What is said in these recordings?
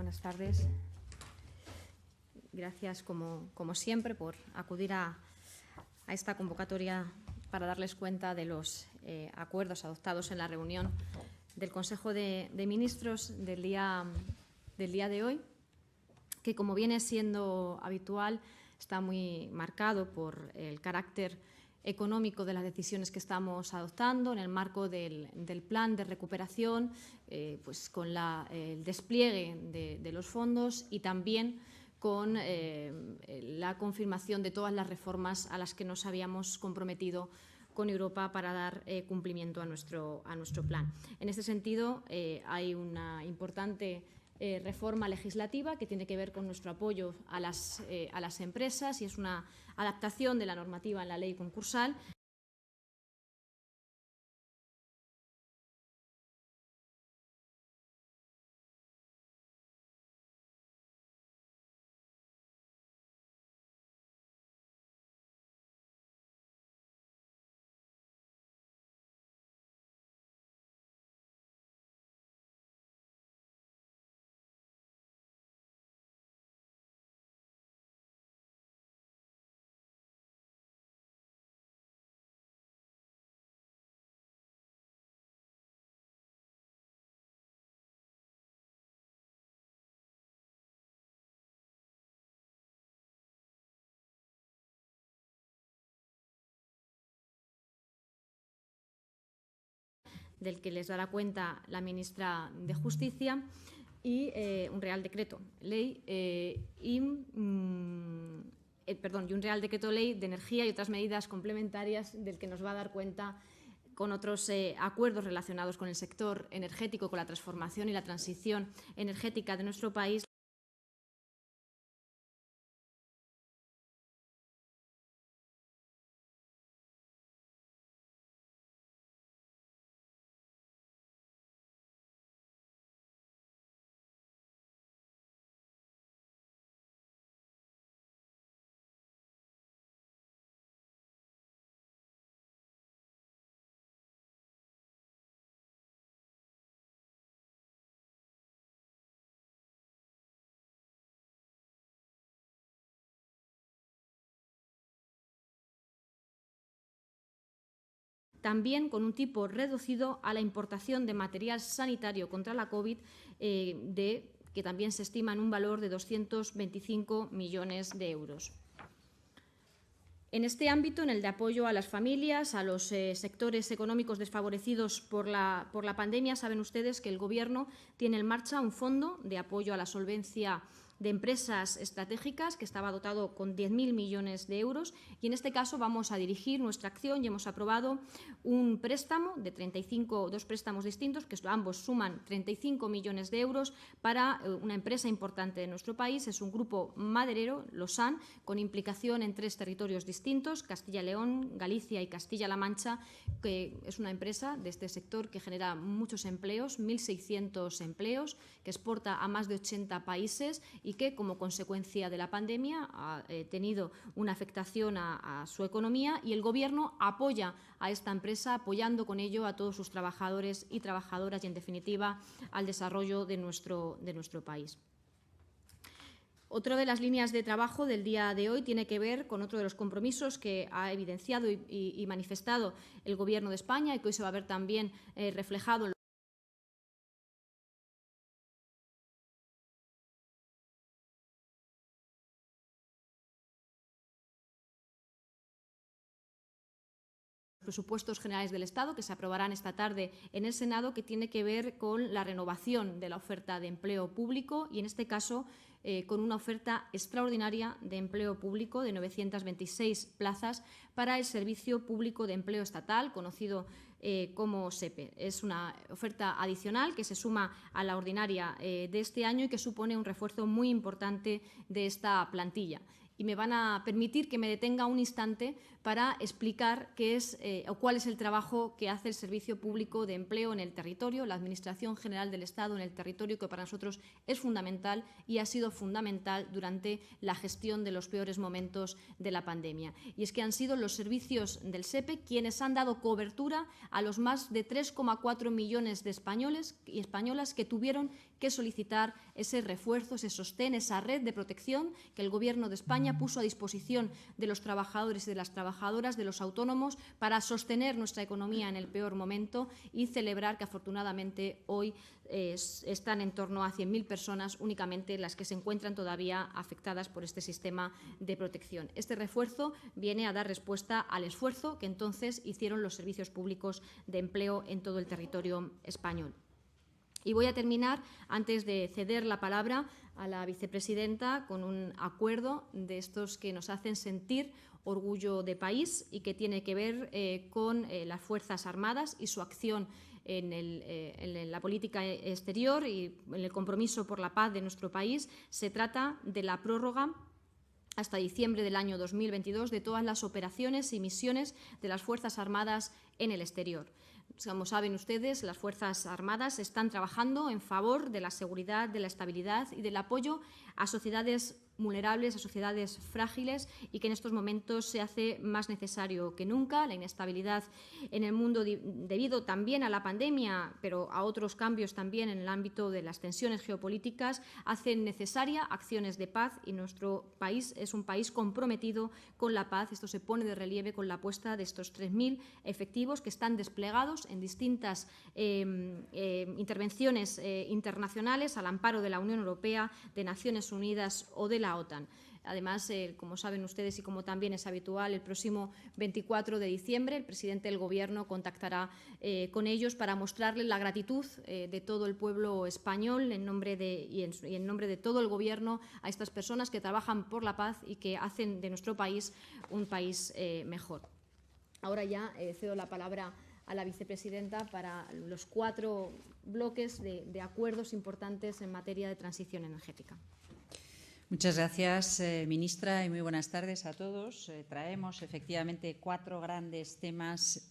Buenas tardes. Gracias, como siempre, por acudir a esta convocatoria para darles cuenta de los acuerdos adoptados en la reunión del Consejo de Ministros del día de hoy, que, como viene siendo habitual, está muy marcado por el carácter económico de las decisiones que estamos adoptando en el marco del plan de recuperación, pues con el despliegue de los fondos y también con la confirmación de todas las reformas a las que nos habíamos comprometido con Europa para dar cumplimiento a nuestro plan. En este sentido, hay una importante reforma legislativa que tiene que ver con nuestro apoyo a las empresas y es una adaptación de la normativa en la ley concursal. Del que les dará cuenta la ministra de Justicia, y un Real Decreto Ley y un Real Decreto Ley de Energía y otras medidas complementarias del que nos va a dar cuenta con otros acuerdos relacionados con el sector energético, con la transformación y la transición energética de nuestro país. También con un tipo reducido a la importación de material sanitario contra la COVID, que también se estima en un valor de 225 millones de euros. En este ámbito, en el de apoyo a las familias, a los sectores económicos desfavorecidos por la pandemia, saben ustedes que el Gobierno tiene en marcha un fondo de apoyo a la solvencia de empresas estratégicas que estaba dotado con 10.000 millones de euros y en este caso vamos a dirigir nuestra acción y hemos aprobado un préstamo de dos préstamos distintos que ambos suman 35 millones de euros para una empresa importante de nuestro país. Es un grupo maderero, Losan, con implicación en 3 territorios distintos, Castilla y León, Galicia y Castilla-La Mancha, que es una empresa de este sector que genera muchos empleos, 1.600 empleos, que exporta a más de 80 países y que, como consecuencia de la pandemia, ha tenido una afectación a su economía y el Gobierno apoya a esta empresa, apoyando con ello a todos sus trabajadores y trabajadoras y, en definitiva, al desarrollo de nuestro país. Otra de las líneas de trabajo del día de hoy tiene que ver con otro de los compromisos que ha evidenciado y manifestado el Gobierno de España y que hoy se va a ver también reflejado en presupuestos generales del Estado, que se aprobarán esta tarde en el Senado, que tiene que ver con la renovación de la oferta de empleo público y, en este caso, con una oferta extraordinaria de empleo público de 926 plazas para el Servicio Público de Empleo Estatal, conocido como SEPE. Es una oferta adicional que se suma a la ordinaria de este año y que supone un refuerzo muy importante de esta plantilla. y me van a permitir que me detenga un instante para explicar qué es o cuál es el trabajo que hace el Servicio Público de Empleo en el territorio, la Administración General del Estado en el territorio, que para nosotros es fundamental y ha sido fundamental durante la gestión de los peores momentos de la pandemia. Y es que han sido los servicios del SEPE quienes han dado cobertura a los más de 3,4 millones de españoles y españolas que tuvieron que solicitar ese refuerzo, ese sostén, esa red de protección que el Gobierno de España puso a disposición de los trabajadores y de las trabajadoras, de los autónomos, para sostener nuestra economía en el peor momento y celebrar que afortunadamente hoy están en torno a 100.000 personas únicamente las que se encuentran todavía afectadas por este sistema de protección. Este refuerzo viene a dar respuesta al esfuerzo que entonces hicieron los servicios públicos de empleo en todo el territorio español. Y voy a terminar, antes de ceder la palabra a la vicepresidenta, con un acuerdo de estos que nos hacen sentir orgullo de país y que tiene que ver con las Fuerzas Armadas y su acción en la política exterior y en el compromiso por la paz de nuestro país. Se trata de la prórroga hasta diciembre del año 2022 de todas las operaciones y misiones de las Fuerzas Armadas en el exterior. Como saben ustedes, las Fuerzas Armadas están trabajando en favor de la seguridad, de la estabilidad y del apoyo a sociedades vulnerables, a sociedades frágiles, y que en estos momentos se hace más necesario que nunca. La inestabilidad en el mundo debido también a la pandemia, pero a otros cambios también en el ámbito de las tensiones geopolíticas, hacen necesaria acciones de paz, y nuestro país es un país comprometido con la paz. Esto se pone de relieve con la apuesta de estos 3.000 efectivos que están desplegados en distintas intervenciones internacionales al amparo de la Unión Europea, de Naciones Unidas o de la OTAN. Además, como saben ustedes y como también es habitual, el próximo 24 de diciembre el presidente del Gobierno contactará con ellos para mostrarles la gratitud de todo el pueblo español en nombre de todo el Gobierno a estas personas que trabajan por la paz y que hacen de nuestro país un país mejor. Ahora ya cedo la palabra a la vicepresidenta para los 4 bloques de acuerdos importantes en materia de transición energética. Muchas gracias, ministra, y muy buenas tardes a todos. Traemos efectivamente 4 grandes temas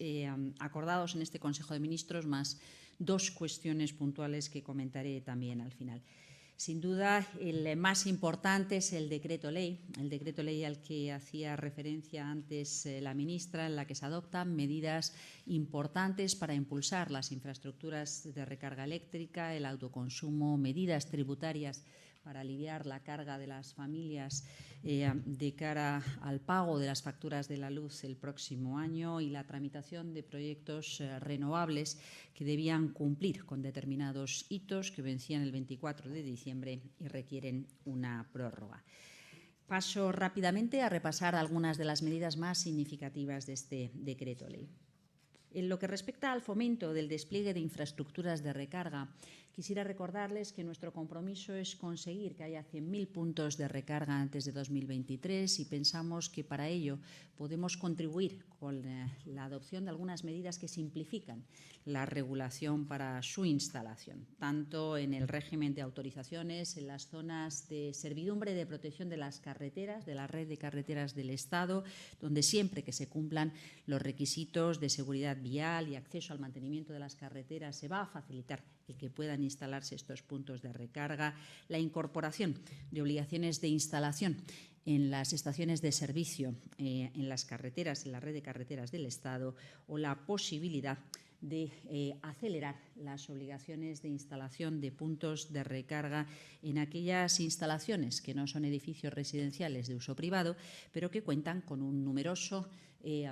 acordados en este Consejo de Ministros, más 2 cuestiones puntuales que comentaré también al final. Sin duda, el más importante es el decreto ley al que hacía referencia antes la ministra, en la que se adoptan medidas importantes para impulsar las infraestructuras de recarga eléctrica, el autoconsumo, medidas tributarias para aliviar la carga de las familias de cara al pago de las facturas de la luz el próximo año, y la tramitación de proyectos renovables que debían cumplir con determinados hitos que vencían el 24 de diciembre y requieren una prórroga. Paso rápidamente a repasar algunas de las medidas más significativas de este decreto ley. En lo que respecta al fomento del despliegue de infraestructuras de recarga, quisiera recordarles que nuestro compromiso es conseguir que haya 100.000 puntos de recarga antes de 2023, y pensamos que para ello podemos contribuir con la adopción de algunas medidas que simplifican la regulación para su instalación, tanto en el régimen de autorizaciones, en las zonas de servidumbre de protección de las carreteras, de la red de carreteras del Estado, donde siempre que se cumplan los requisitos de seguridad vial y acceso al mantenimiento de las carreteras se va a facilitar el que puedan instalarse estos puntos de recarga, la incorporación de obligaciones de instalación en las estaciones de servicio en las carreteras, en la red de carreteras del Estado, o la posibilidad de acelerar las obligaciones de instalación de puntos de recarga en aquellas instalaciones que no son edificios residenciales de uso privado, pero que cuentan con un numeroso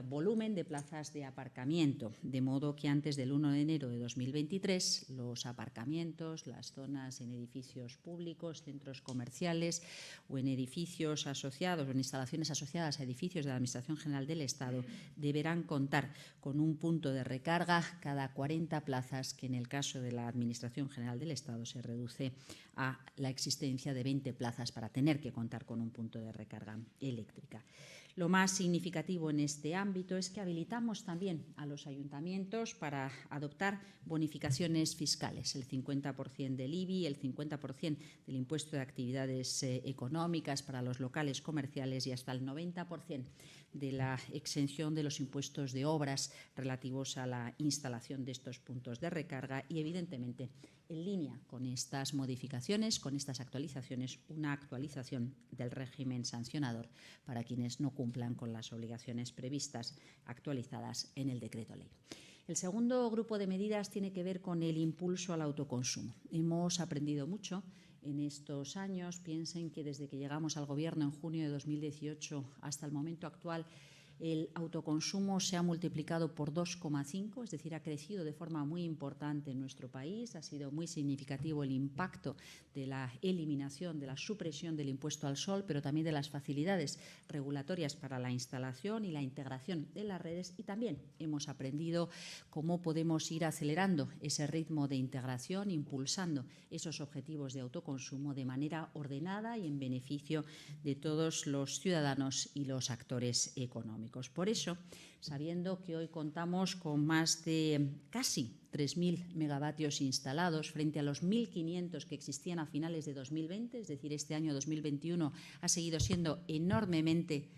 volumen de plazas de aparcamiento, de modo que antes del 1 de enero de 2023 los aparcamientos, las zonas en edificios públicos, centros comerciales o en edificios asociados o en instalaciones asociadas a edificios de la Administración General del Estado deberán contar con un punto de recarga cada 40 plazas, que en el caso de la Administración General del Estado se reduce a la existencia de 20 plazas para tener que contar con un punto de recarga eléctrica. Lo más significativo en este ámbito es que habilitamos también a los ayuntamientos para adoptar bonificaciones fiscales, el 50% del IBI, el 50% del impuesto de actividades económicas para los locales comerciales y hasta el 90% de la exención de los impuestos de obras relativos a la instalación de estos puntos de recarga y, evidentemente, en línea con estas modificaciones, con estas actualizaciones, una actualización del régimen sancionador para quienes no cumplan con las obligaciones previstas actualizadas en el decreto ley. El segundo grupo de medidas tiene que ver con el impulso al autoconsumo. Hemos aprendido mucho en estos años. Piensen que desde que llegamos al Gobierno en junio de 2018 hasta el momento actual, el autoconsumo se ha multiplicado por 2,5, es decir, ha crecido de forma muy importante en nuestro país. Ha sido muy significativo el impacto de la eliminación, de la supresión del impuesto al sol, pero también de las facilidades regulatorias para la instalación y la integración de las redes. Y también hemos aprendido cómo podemos ir acelerando ese ritmo de integración, impulsando esos objetivos de autoconsumo de manera ordenada y en beneficio de todos los ciudadanos y los actores económicos. Por eso, sabiendo que hoy contamos con más de casi 3.000 megavatios instalados frente a los 1.500 que existían a finales de 2020, es decir, este año 2021 ha seguido siendo enormemente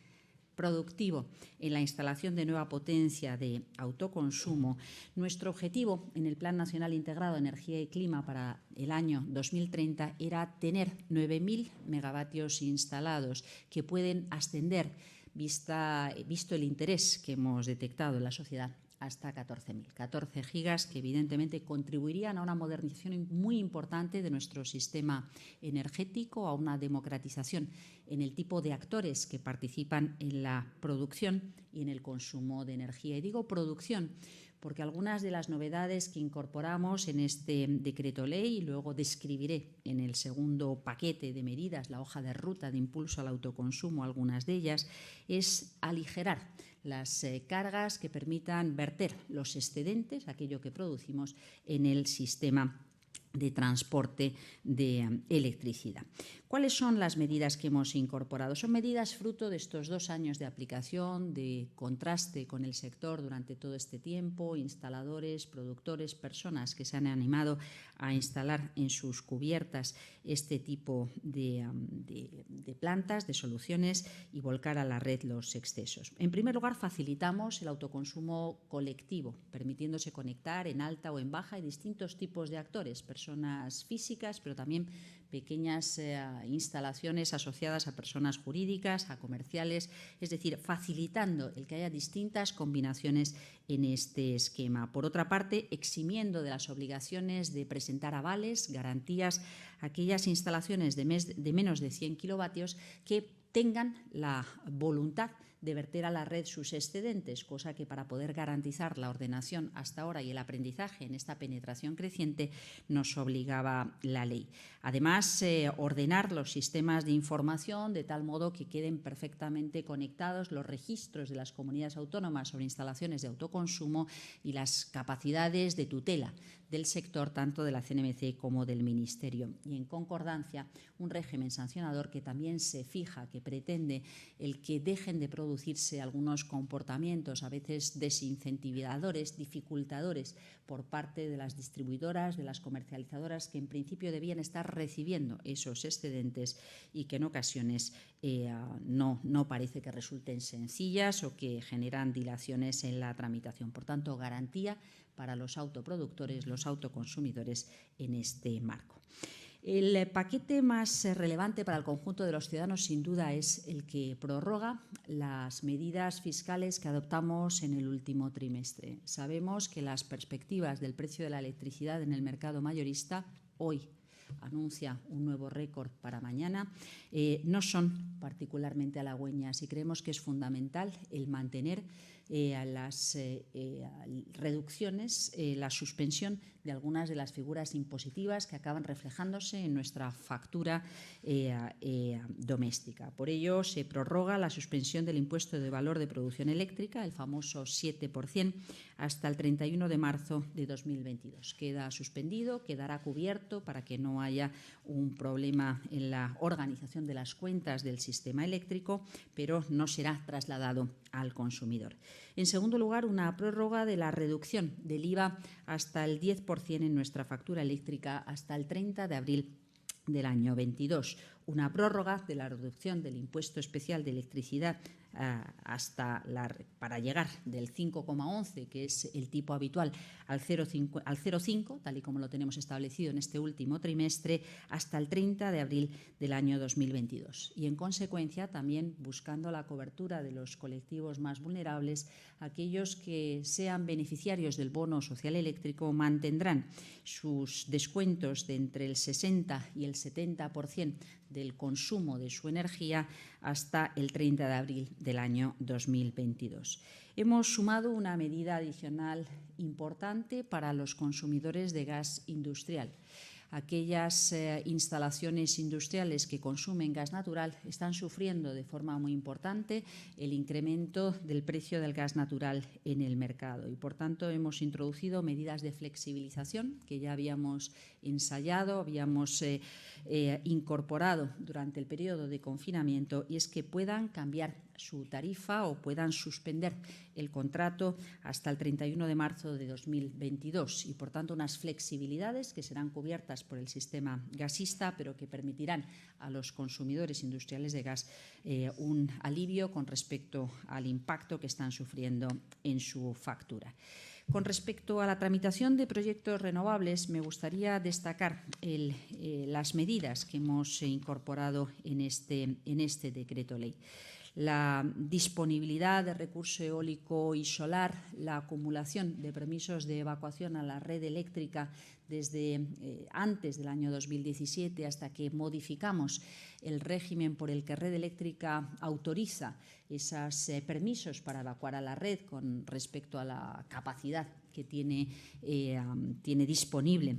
productivo en la instalación de nueva potencia de autoconsumo, nuestro objetivo en el Plan Nacional Integrado de Energía y Clima para el año 2030 era tener 9.000 megavatios instalados que pueden ascender, visto el interés que hemos detectado en la sociedad, hasta 14.000. 14 gigas que evidentemente contribuirían a una modernización muy importante de nuestro sistema energético, a una democratización en el tipo de actores que participan en la producción y en el consumo de energía. Y digo producción porque algunas de las novedades que incorporamos en este decreto ley, y luego describiré en el segundo paquete de medidas, la hoja de ruta de impulso al autoconsumo, algunas de ellas, es aligerar las cargas que permitan verter los excedentes, aquello que producimos, en el sistema de transporte de electricidad. ¿Cuáles son las medidas que hemos incorporado? Son medidas fruto de estos 2 años de aplicación, de contraste con el sector durante todo este tiempo, instaladores, productores, personas que se han animado a instalar en sus cubiertas este tipo de plantas, de soluciones y volcar a la red los excesos. En primer lugar, facilitamos el autoconsumo colectivo, permitiéndose conectar en alta o en baja y distintos tipos de actores, personas físicas, pero también pequeñas instalaciones asociadas a personas jurídicas, a comerciales, es decir, facilitando el que haya distintas combinaciones en este esquema. Por otra parte, eximiendo de las obligaciones de presentar avales, garantías, aquellas instalaciones de menos de 100 kilovatios que tengan la voluntad de verter a la red sus excedentes, cosa que para poder garantizar la ordenación hasta ahora y el aprendizaje en esta penetración creciente nos obligaba la ley. Además, ordenar los sistemas de información de tal modo que queden perfectamente conectados los registros de las comunidades autónomas sobre instalaciones de autoconsumo y las capacidades de tutela del sector, tanto de la CNMC como del Ministerio. Y en concordancia, un régimen sancionador que también se fija, que pretende el que dejen de producirse algunos comportamientos, a veces desincentivadores, dificultadores, por parte de las distribuidoras, de las comercializadoras, que en principio debían estar recibiendo esos excedentes y que en ocasiones no parece que resulten sencillas o que generan dilaciones en la tramitación. Por tanto, garantía para los autoproductores, los autoconsumidores en este marco. El paquete más relevante para el conjunto de los ciudadanos, sin duda, es el que prorroga las medidas fiscales que adoptamos en el último trimestre. Sabemos que las perspectivas del precio de la electricidad en el mercado mayorista hoy anuncia un nuevo récord para mañana, no son particularmente halagüeñas y creemos que es fundamental el mantener las reducciones, la suspensión de algunas de las figuras impositivas que acaban reflejándose en nuestra factura doméstica. Por ello, se prorroga la suspensión del impuesto de valor de producción eléctrica, el famoso 7%, hasta el 31 de marzo de 2022. Queda suspendido, quedará cubierto para que no haya un problema en la organización de las cuentas del sistema eléctrico, pero no será trasladado al consumidor. En segundo lugar, una prórroga de la reducción del IVA hasta el 10% en nuestra factura eléctrica hasta el 30 de abril del año 22. Una prórroga de la reducción del impuesto especial de electricidad para llegar del 5,11, que es el tipo habitual, al 0,5, tal y como lo tenemos establecido en este último trimestre, hasta el 30 de abril del año 2022. Y, en consecuencia, también buscando la cobertura de los colectivos más vulnerables, aquellos que sean beneficiarios del bono social eléctrico mantendrán sus descuentos de entre el 60 y el 70% del consumo de su energía hasta el 30 de abril del año 2022. Hemos sumado una medida adicional importante para los consumidores de gas industrial. Aquellas instalaciones industriales que consumen gas natural están sufriendo de forma muy importante el incremento del precio del gas natural en el mercado y, por tanto, hemos introducido medidas de flexibilización que ya habíamos ensayado, habíamos incorporado durante el periodo de confinamiento, y es que puedan cambiar su tarifa o puedan suspender el contrato hasta el 31 de marzo de 2022 y, por tanto, unas flexibilidades que serán cubiertas por el sistema gasista, pero que permitirán a los consumidores industriales de gas un alivio con respecto al impacto que están sufriendo en su factura. Con respecto a la tramitación de proyectos renovables, me gustaría destacar las medidas que hemos incorporado en este decreto ley. La disponibilidad de recurso eólico y solar, la acumulación de permisos de evacuación a la red eléctrica desde antes del año 2017 hasta que modificamos el régimen por el que Red Eléctrica autoriza esos permisos para evacuar a la red con respecto a la capacidad que tiene disponible.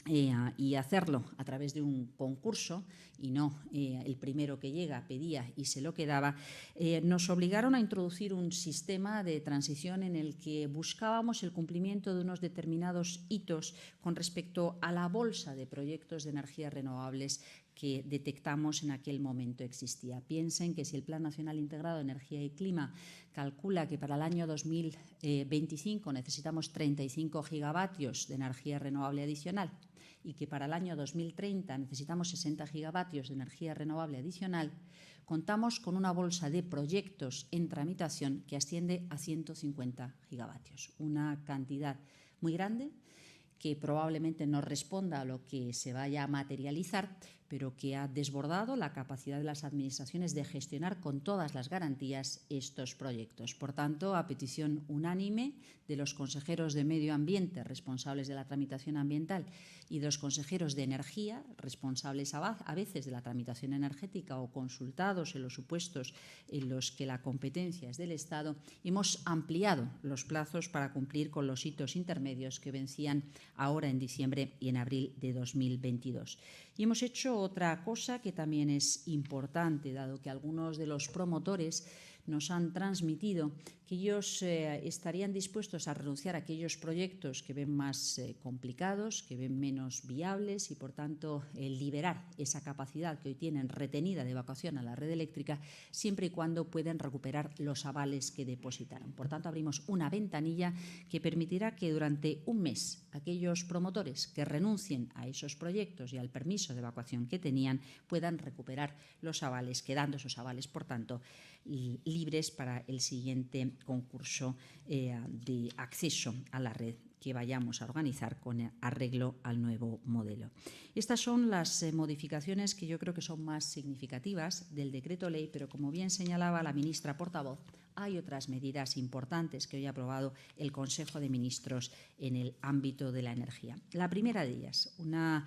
Y hacerlo a través de un concurso y no el primero que llega pedía y se lo quedaba, nos obligaron a introducir un sistema de transición en el que buscábamos el cumplimiento de unos determinados hitos con respecto a la bolsa de proyectos de energías renovables que detectamos en aquel momento existía. Piensen que si el Plan Nacional Integrado de Energía y Clima calcula que para el año 2025 necesitamos 35 gigavatios de energía renovable adicional y que para el año 2030 necesitamos 60 gigavatios de energía renovable adicional, contamos con una bolsa de proyectos en tramitación que asciende a 150 gigavatios, una cantidad muy grande que probablemente no responda a lo que se vaya a materializar, pero que ha desbordado la capacidad de las administraciones de gestionar con todas las garantías estos proyectos. Por tanto, a petición unánime de los consejeros de Medio Ambiente responsables de la tramitación ambiental y de los consejeros de Energía responsables a veces de la tramitación energética o consultados en los supuestos en los que la competencia es del Estado, hemos ampliado los plazos para cumplir con los hitos intermedios que vencían ahora en diciembre y en abril de 2022. Y hemos hecho otra cosa que también es importante, dado que algunos de los promotores nos han transmitido que ellos estarían dispuestos a renunciar a aquellos proyectos que ven más complicados, que ven menos viables y, por tanto, liberar esa capacidad que hoy tienen retenida de evacuación a la red eléctrica, siempre y cuando pueden recuperar los avales que depositaron. Por tanto, abrimos una ventanilla que permitirá que durante un mes aquellos promotores que renuncien a esos proyectos y al permiso de evacuación que tenían puedan recuperar los avales, quedando esos avales, por tanto, libres para el siguiente concurso de acceso a la red que vayamos a organizar con arreglo al nuevo modelo. Estas son las modificaciones que yo creo que son más significativas del decreto ley, pero como bien señalaba la ministra portavoz, hay otras medidas importantes que hoy ha aprobado el Consejo de Ministros en el ámbito de la energía. La primera de ellas, una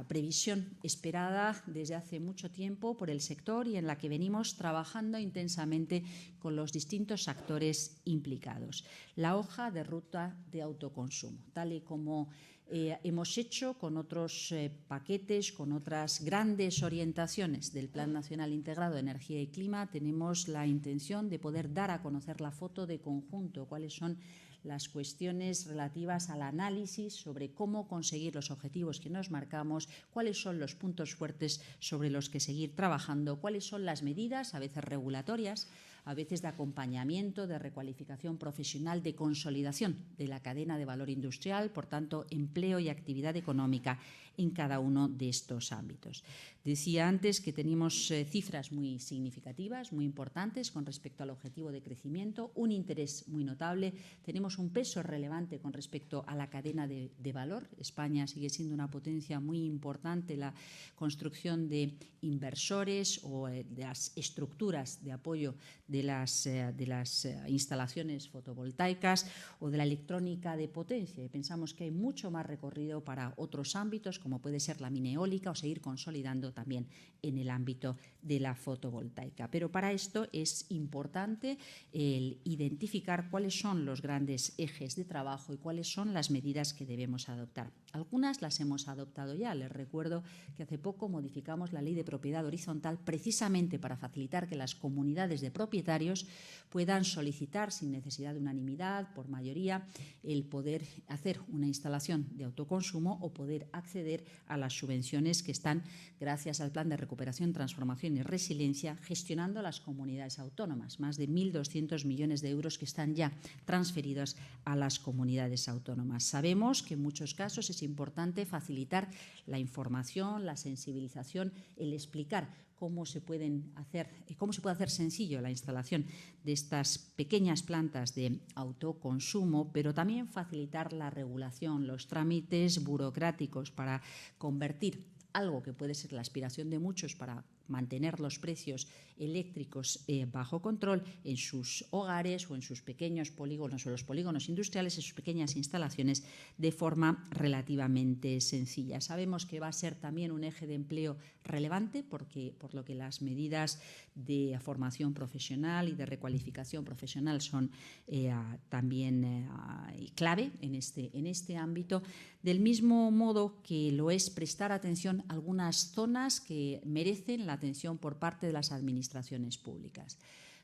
previsión esperada desde hace mucho tiempo por el sector y en la que venimos trabajando intensamente con los distintos actores implicados. La hoja de ruta de autoconsumo, tal y como hemos hecho con otros paquetes, con otras grandes orientaciones del Plan Nacional Integrado de Energía y Clima, tenemos la intención de poder dar a conocer la foto de conjunto, cuáles son las cuestiones relativas al análisis sobre cómo conseguir los objetivos que nos marcamos, cuáles son los puntos fuertes sobre los que seguir trabajando, cuáles son las medidas, a veces regulatorias, a veces de acompañamiento, de recualificación profesional, de consolidación de la cadena de valor industrial, por tanto, empleo y actividad económica en cada uno de estos ámbitos. Decía antes que tenemos cifras muy significativas, muy importantes con respecto al objetivo de crecimiento, un interés muy notable, tenemos un peso relevante con respecto a la cadena de valor. España sigue siendo una potencia muy importante, la construcción de inversores o de las estructuras de apoyo de las instalaciones fotovoltaicas o de la electrónica de potencia. Y pensamos que hay mucho más recorrido para otros ámbitos, como puede ser la mina eólica o seguir consolidando también en el ámbito de la fotovoltaica. Pero para esto es importante el identificar cuáles son los grandes ejes de trabajo y cuáles son las medidas que debemos adoptar. Algunas las hemos adoptado ya. Les recuerdo que hace poco modificamos la Ley de Propiedad Horizontal precisamente para facilitar que las comunidades de propietarios puedan solicitar sin necesidad de unanimidad, por mayoría, el poder hacer una instalación de autoconsumo o poder acceder a las subvenciones que están, gracias al Plan de Recuperación, Transformación y Resiliencia, gestionando las comunidades autónomas. Más de 1.200 millones de euros que están ya transferidos a las comunidades autónomas. Sabemos que en muchos casos es importante facilitar la información, la sensibilización, el explicar cómo se puede hacer sencillo la instalación de estas pequeñas plantas de autoconsumo, pero también facilitar la regulación, los trámites burocráticos para convertir algo que puede ser la aspiración de muchos para mantener los precios eléctricos bajo control en sus hogares o en sus pequeños polígonos o los polígonos industriales, en sus pequeñas instalaciones, de forma relativamente sencilla. Sabemos que va a ser también un eje de empleo relevante por lo que las medidas de formación profesional y de recualificación profesional son también clave en este ámbito, del mismo modo que lo es prestar atención a algunas zonas que merecen la atención por parte de las administraciones públicas.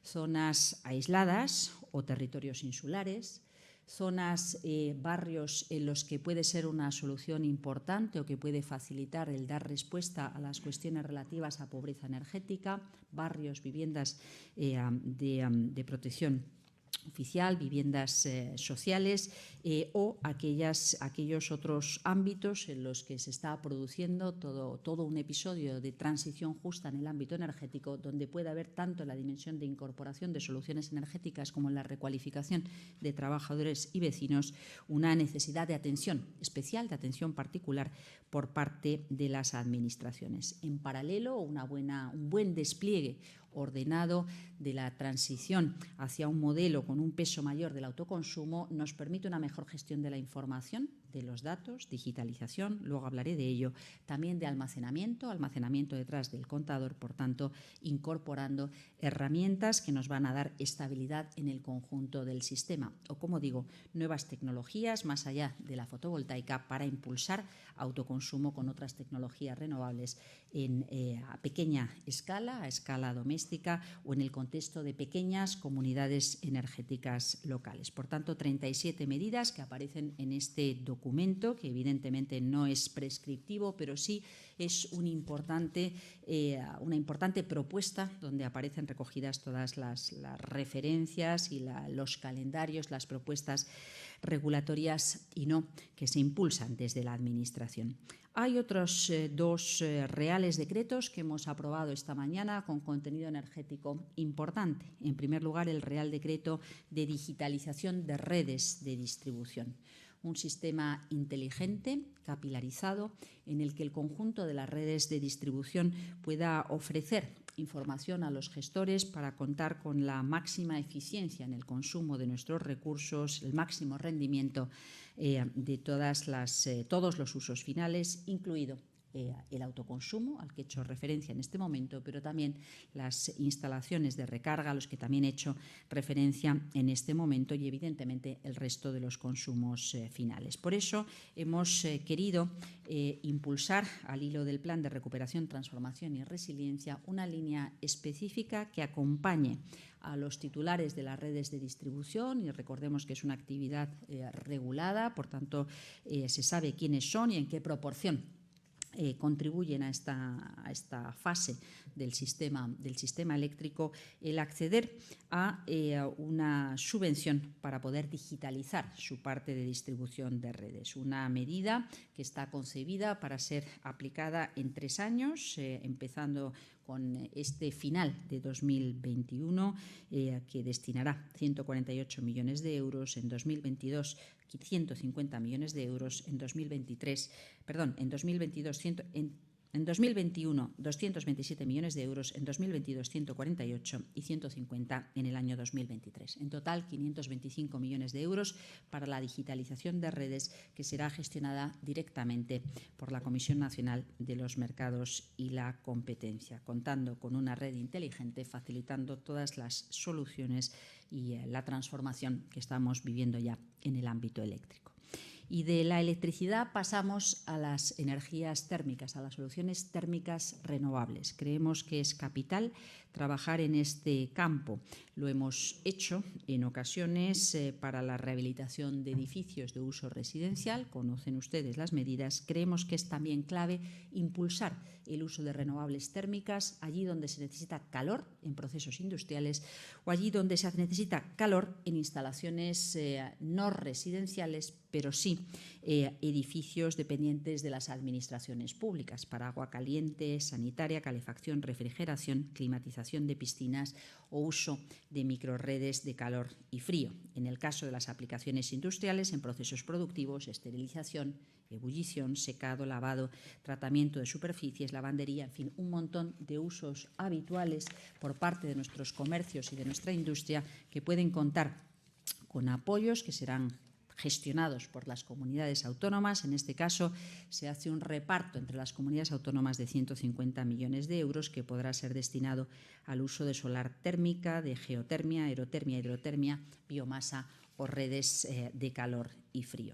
Zonas aisladas o territorios insulares, zonas, barrios en los que puede ser una solución importante o que puede facilitar el dar respuesta a las cuestiones relativas a pobreza energética, barrios, viviendas de protección oficial, viviendas sociales o aquellos otros ámbitos en los que se está produciendo todo un episodio de transición justa en el ámbito energético, donde puede haber tanto la dimensión de incorporación de soluciones energéticas como en la recualificación de trabajadores y vecinos, una necesidad de atención especial, de atención particular por parte de las administraciones. En paralelo, un buen despliegue ordenado de la transición hacia un modelo con un peso mayor del autoconsumo nos permite una mejor gestión de la información, de los datos, digitalización, luego hablaré de ello, también de almacenamiento detrás del contador, por tanto, incorporando herramientas que nos van a dar estabilidad en el conjunto del sistema o, como digo, nuevas tecnologías más allá de la fotovoltaica para impulsar autoconsumo con otras tecnologías renovables a pequeña escala, a escala doméstica o en el contexto de pequeñas comunidades energéticas locales. Por tanto, 37 medidas que aparecen en este documento, que evidentemente no es prescriptivo, pero sí es una importante propuesta donde aparecen recogidas todas las referencias y los calendarios, las propuestas regulatorias y no que se impulsan desde la Administración. Hay otros dos reales decretos que hemos aprobado esta mañana con contenido energético importante. En primer lugar, el Real Decreto de digitalización de redes de distribución. Un sistema inteligente, capilarizado, en el que el conjunto de las redes de distribución pueda ofrecer información a los gestores para contar con la máxima eficiencia en el consumo de nuestros recursos, el máximo rendimiento de todos los usos finales, incluido el autoconsumo, al que he hecho referencia en este momento, pero también las instalaciones de recarga, a los que también he hecho referencia en este momento, y evidentemente el resto de los consumos finales. Por eso hemos querido impulsar, al hilo del Plan de Recuperación, Transformación y Resiliencia, una línea específica que acompañe a los titulares de las redes de distribución, y recordemos que es una actividad regulada, por tanto se sabe quiénes son y en qué proporción contribuyen a esta fase del sistema eléctrico, el acceder a una subvención para poder digitalizar su parte de distribución de redes. Una medida que está concebida para ser aplicada en 3 años, empezando con este final de 2021, que destinará 148 millones de euros, en 2022 150 millones de euros, en 2021 227 millones de euros, en 2022 148 y 150 en el año 2023. En total, 525 millones de euros para la digitalización de redes, que será gestionada directamente por la Comisión Nacional de los Mercados y la Competencia, contando con una red inteligente, facilitando todas las soluciones y la transformación que estamos viviendo ya en el ámbito eléctrico. Y de la electricidad pasamos a las energías térmicas, a las soluciones térmicas renovables. Creemos que es capital trabajar en este campo. Lo hemos hecho en ocasiones para la rehabilitación de edificios de uso residencial. Conocen ustedes las medidas. Creemos que es también clave impulsar el uso de renovables térmicas allí donde se necesita calor en procesos industriales o allí donde se necesita calor en instalaciones no residenciales, pero sí edificios dependientes de las administraciones públicas, para agua caliente, sanitaria, calefacción, refrigeración, climatización de piscinas o uso de microrredes de calor y frío. En el caso de las aplicaciones industriales, en procesos productivos, esterilización, ebullición, secado, lavado, tratamiento de superficies, lavandería, en fin, un montón de usos habituales por parte de nuestros comercios y de nuestra industria, que pueden contar con apoyos que serán gestionados por las comunidades autónomas. En este caso, se hace un reparto entre las comunidades autónomas de 150 millones de euros que podrá ser destinado al uso de solar térmica, de geotermia, aerotermia, hidrotermia, biomasa o redes de calor y frío.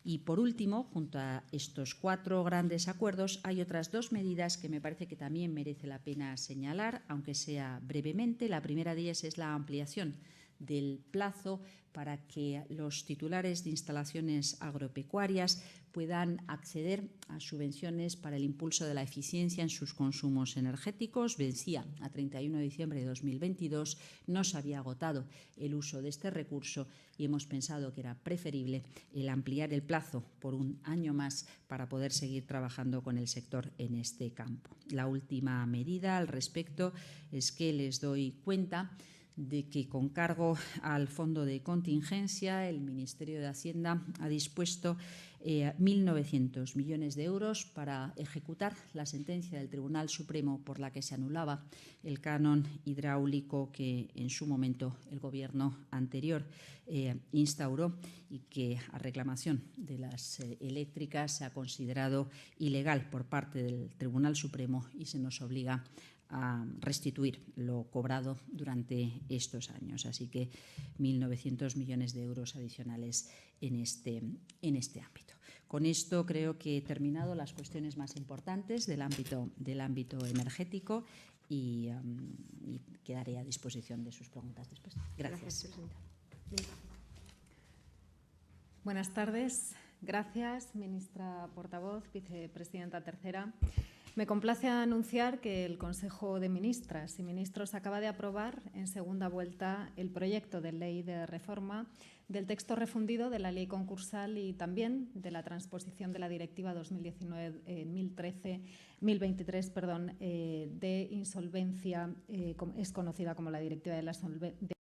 Y, por último, junto a estos 4 grandes acuerdos, hay otras 2 medidas que me parece que también merece la pena señalar, aunque sea brevemente. La primera de ellas es la ampliación del plazo para que los titulares de instalaciones agropecuarias puedan acceder a subvenciones para el impulso de la eficiencia en sus consumos energéticos. Vencía a 31 de diciembre de 2022, no se había agotado el uso de este recurso y hemos pensado que era preferible el ampliar el plazo por un año más para poder seguir trabajando con el sector en este campo. La última medida al respecto es que les doy cuenta de que, con cargo al Fondo de Contingencia, el Ministerio de Hacienda ha dispuesto 1.900 millones de euros para ejecutar la sentencia del Tribunal Supremo por la que se anulaba el canon hidráulico que en su momento el Gobierno anterior instauró y que, a reclamación de las eléctricas, se ha considerado ilegal por parte del Tribunal Supremo y se nos obliga a restituir lo cobrado durante estos años. Así que 1.900 millones de euros adicionales en este ámbito. Con esto creo que he terminado las cuestiones más importantes del ámbito energético y quedaré a disposición de sus preguntas después. Gracias. Buenas tardes. Gracias, ministra portavoz, vicepresidenta tercera. Me complace anunciar que el Consejo de Ministras y Ministros acaba de aprobar en segunda vuelta el proyecto de ley de reforma del texto refundido de la ley concursal y también de la transposición de la Directiva 2023 de insolvencia, es conocida como la Directiva de la insolvencia